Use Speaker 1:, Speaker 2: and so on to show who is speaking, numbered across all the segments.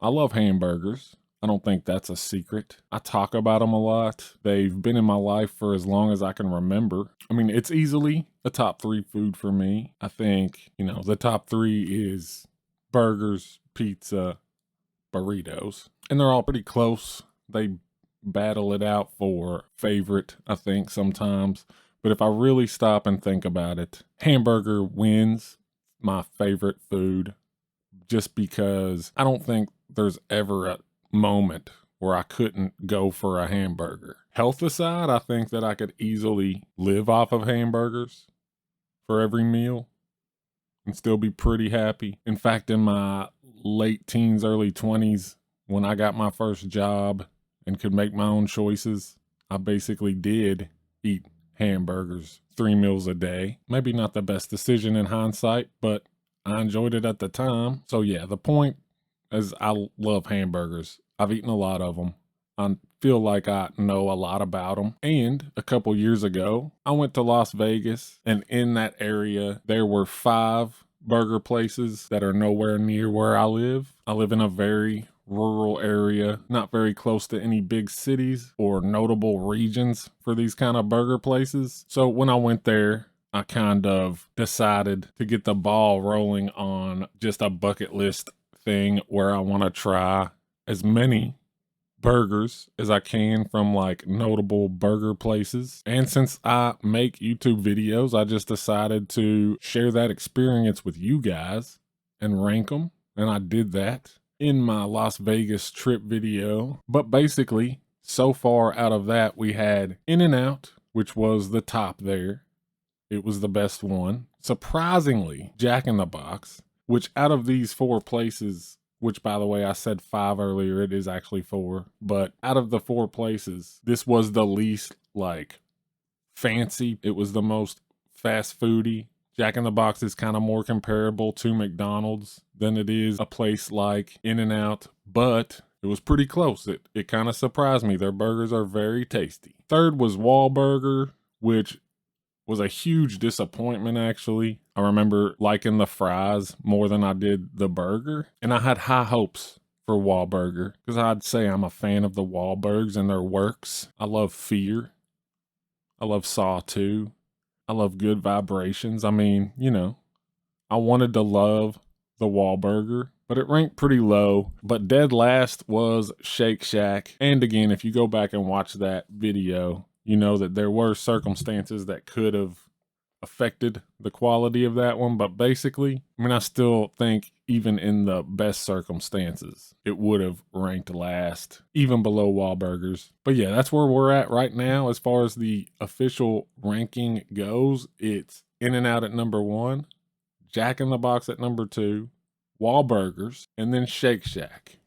Speaker 1: I love hamburgers. I don't think that's a secret. I talk about them a lot. They've been in my life for as long as I can remember. I mean, it's easily a top 3 food for me. I think, the top 3 is burgers, pizza, burritos. And they're all pretty close. They battle it out for favorite, I think, sometimes. But if I really stop and think about it, hamburger wins my favorite food just because I don't think there's ever a moment where I couldn't go for a hamburger. Health aside, I think that I could easily live off of hamburgers for every meal and still be pretty happy. In fact, in my late teens, early 20s, when I got my first job and could make my own choices, I basically did eat hamburgers 3 meals a day. Maybe not the best decision in hindsight, but I enjoyed it at the time. So yeah, the point is I love hamburgers. I've eaten a lot of them. I feel like I know a lot about them. And a couple years ago, I went to Las Vegas, and in that area, there were 5 burger places that are nowhere near where I live. I live in a very rural area, not very close to any big cities or notable regions for these kind of burger places. So when I went there, I kind of decided to get the ball rolling on just a bucket list thing where I want to try as many burgers as I can from like notable burger places. And since I make YouTube videos, I just decided to share that experience with you guys and rank them. And I did that in my Las Vegas trip video. But basically, so far out of that, we had In-N-Out, which was the top there. It was the best one. Surprisingly, Jack in the Box, which out of these 4 places, which by the way, I said 5 earlier, it is actually 4. But out of the 4 places, this was the least like fancy. It was the most fast foody. Jack in the Box is kind of more comparable to McDonald's than it is a place like In-N-Out, but it was pretty close. It kind of surprised me. Their burgers are very tasty. Third was Whataburger, which was a huge disappointment, actually. I remember liking the fries more than I did the burger, and I had high hopes for Whataburger because I'd say I'm a fan of the Wahlbergs and their works. I love Fear. I love Saw 2. I love Good Vibrations. I mean, I wanted to love the Wahlburger, but it ranked pretty low. But dead last was Shake Shack. And again, if you go back and watch that video, you know that there were circumstances that could have affected the quality of that one. But basically, I still think even in the best circumstances, it would have ranked last, even below Wahlburgers. But yeah, that's where we're at right now. As far as the official ranking goes, it's In-N-Out at number 1, Jack in the Box at number 2, Wahlburgers, and then Shake Shack.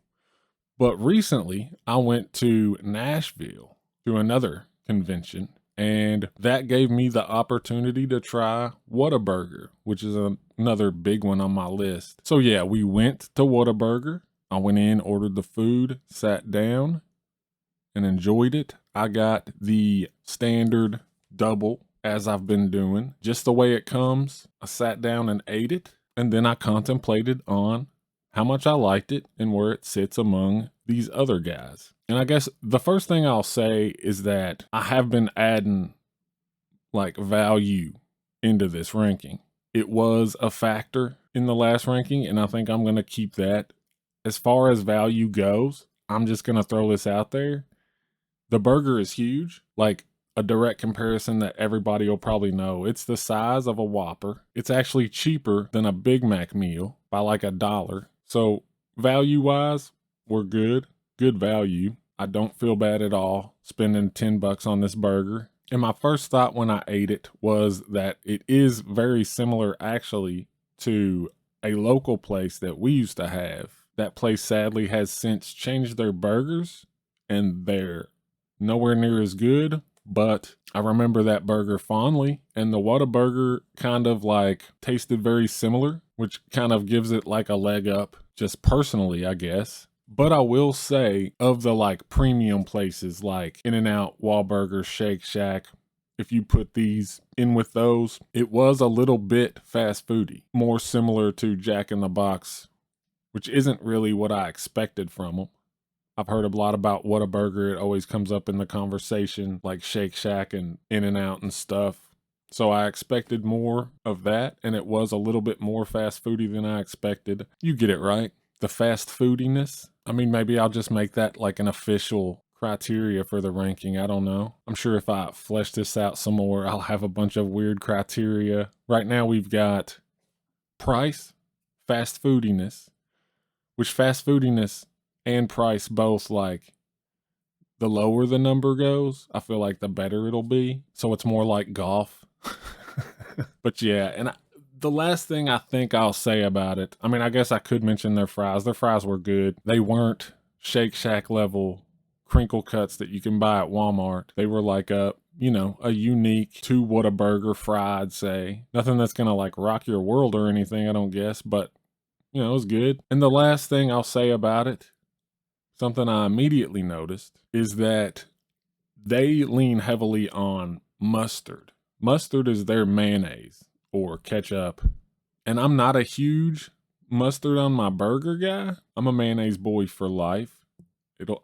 Speaker 1: But recently, I went to Nashville to another convention, and that gave me the opportunity to try Whataburger, which is another big one on my list. So yeah, we went to Whataburger. I went in, ordered the food, sat down, and enjoyed it. I got the standard double, as I've been doing, just the way it comes. I sat down and ate it, and then I contemplated on how much I liked it and where it sits among these other guys. And I guess the first thing I'll say is that I have been adding like value into this ranking. It was a factor in the last ranking, and I think I'm going to keep that. As far as value goes, I'm just going to throw this out there. The burger is huge, like a direct comparison that everybody will probably know. It's the size of a Whopper. It's actually cheaper than a Big Mac meal by like $1. So value-wise, we're good. Good value. I don't feel bad at all spending $10 on this burger. And my first thought when I ate it was that it is very similar actually to a local place that we used to have. That place sadly has since changed their burgers and they're nowhere near as good, but I remember that burger fondly, and the Whataburger kind of like tasted very similar, which kind of gives it like a leg up just personally, I guess. But I will say, of the like premium places like In-N-Out, Wahlburger, Shake Shack, if you put these in with those, it was a little bit fast foody, more similar to Jack in the Box which isn't really what I expected from them. I've heard a lot about Whataburger. It always comes up in the conversation, like Shake Shack and In-N-Out and stuff. So I expected more of that, and it was a little bit more fast foody than I expected. You get it, right? The fast foodiness. I mean, maybe I'll just make that like an official criteria for the ranking. I don't know. I'm sure if I flesh this out some more, I'll have a bunch of weird criteria. Right now we've got price, fast foodiness, which fast foodiness and price both, like, the lower the number goes, I feel like the better it'll be. So it's more like golf. But yeah, and the last thing I think I'll say about it, I mean, I guess I could mention their fries. Their fries were good. They weren't Shake Shack level crinkle cuts that you can buy at Walmart. They were like a unique to Whataburger fry, I'd say. Nothing that's gonna like rock your world or anything, I don't guess, but it was good. And the last thing I'll say about it, something I immediately noticed, is that they lean heavily on mustard. Mustard is their mayonnaise or ketchup. And I'm not a huge mustard on my burger guy. I'm a mayonnaise boy for life.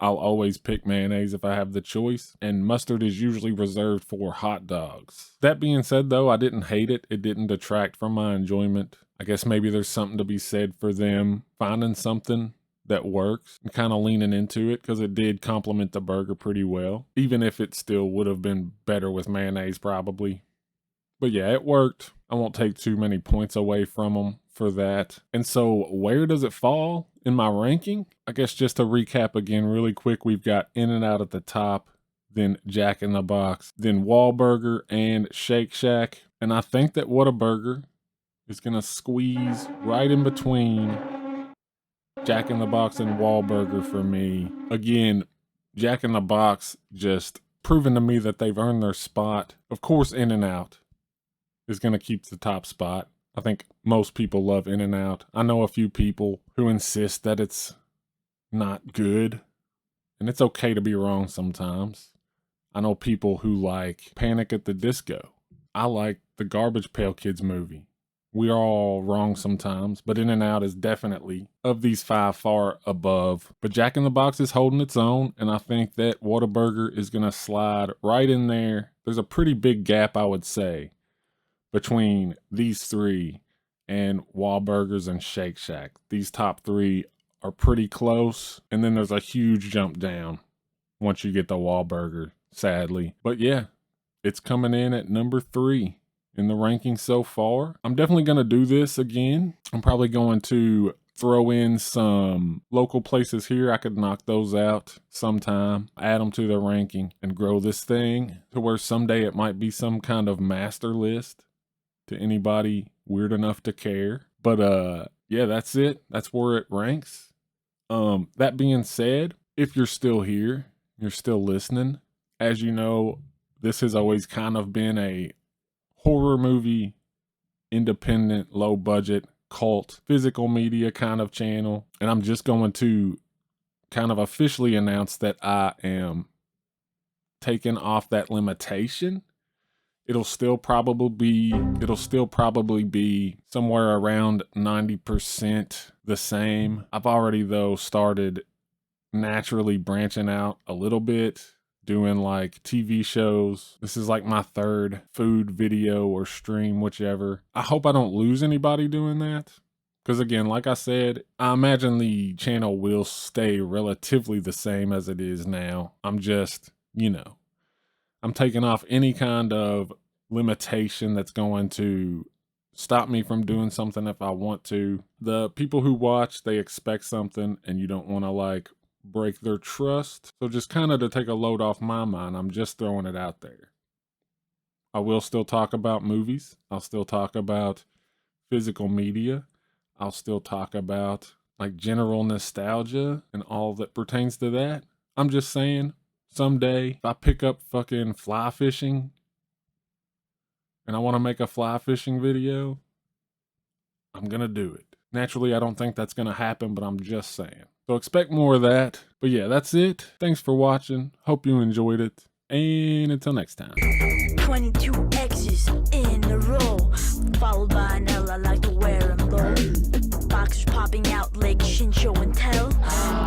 Speaker 1: I'll always pick mayonnaise if I have the choice, and mustard is usually reserved for hot dogs. That being said, though, I didn't hate it. It didn't detract from my enjoyment. I guess maybe there's something to be said for them finding something that works and kind of leaning into it, because it did complement the burger pretty well, even if it still would have been better with mayonnaise probably. But yeah, it worked. I won't take too many points away from them for that. And so where does it fall in my ranking? I guess just to recap again really quick, we've got In-N-Out at the top, then Jack in the Box, then Wahlburger and Shake Shack. And I think that Whataburger is going to squeeze right in between Jack in the Box and Wahlburger for me. Again, Jack in the Box just proving to me that they've earned their spot. Of course, In-N-Out is going to keep the top spot. I think most people love In-N-Out. I know a few people who insist that it's not good, and it's okay to be wrong sometimes. I know people who like Panic at the Disco. I like the Garbage Pail Kids movie. We are all wrong sometimes, but In-N-Out is definitely, of these five, far above. But Jack in the Box is holding its own, and I think that Whataburger is going to slide right in there. There's a pretty big gap, I would say, between these three and Wahlburgers and Shake Shack. These top three are pretty close, and then there's a huge jump down once you get the Wahlburger, sadly. But yeah, it's coming in at number 3 in the ranking so far. I'm definitely going to do this again. I'm probably going to throw in some local places here. I could knock those out sometime, add them to the ranking, and grow this thing to where someday it might be some kind of master list to anybody weird enough to care. But yeah, that's it. That's where it ranks. That being said, if you're still here, you're still listening, as you know, this has always kind of been a horror movie, independent, low budget, cult, physical media kind of channel. And I'm just going to kind of officially announce that I am taking off that limitation. It'll still probably be somewhere around 90% the same. I've already, though, started naturally branching out a little bit, doing like TV shows. This is like my 3rd food video or stream, whichever. I hope I don't lose anybody doing that, because again, like I said, I imagine the channel will stay relatively the same as it is now. I'm just, I'm taking off any kind of limitation that's going to stop me from doing something if I want to. The people who watch, they expect something, and you don't want to like break their trust. So just kind of to take a load off my mind, I'm just throwing it out there. I will still talk about movies. I'll still talk about physical media. I'll still talk about like general nostalgia and all that pertains to that. I'm just saying, someday if I pick up fucking fly fishing and I want to make a fly fishing video, I'm going to do it. Naturally, I don't think that's going to happen, but I'm just saying. So expect more of that. But yeah, that's it. Thanks for watching. Hope you enjoyed it. And until next time.
Speaker 2: 22 X's in a row, followed by an L. I like to wear them low. boxers popping out like Shin Show and Tell.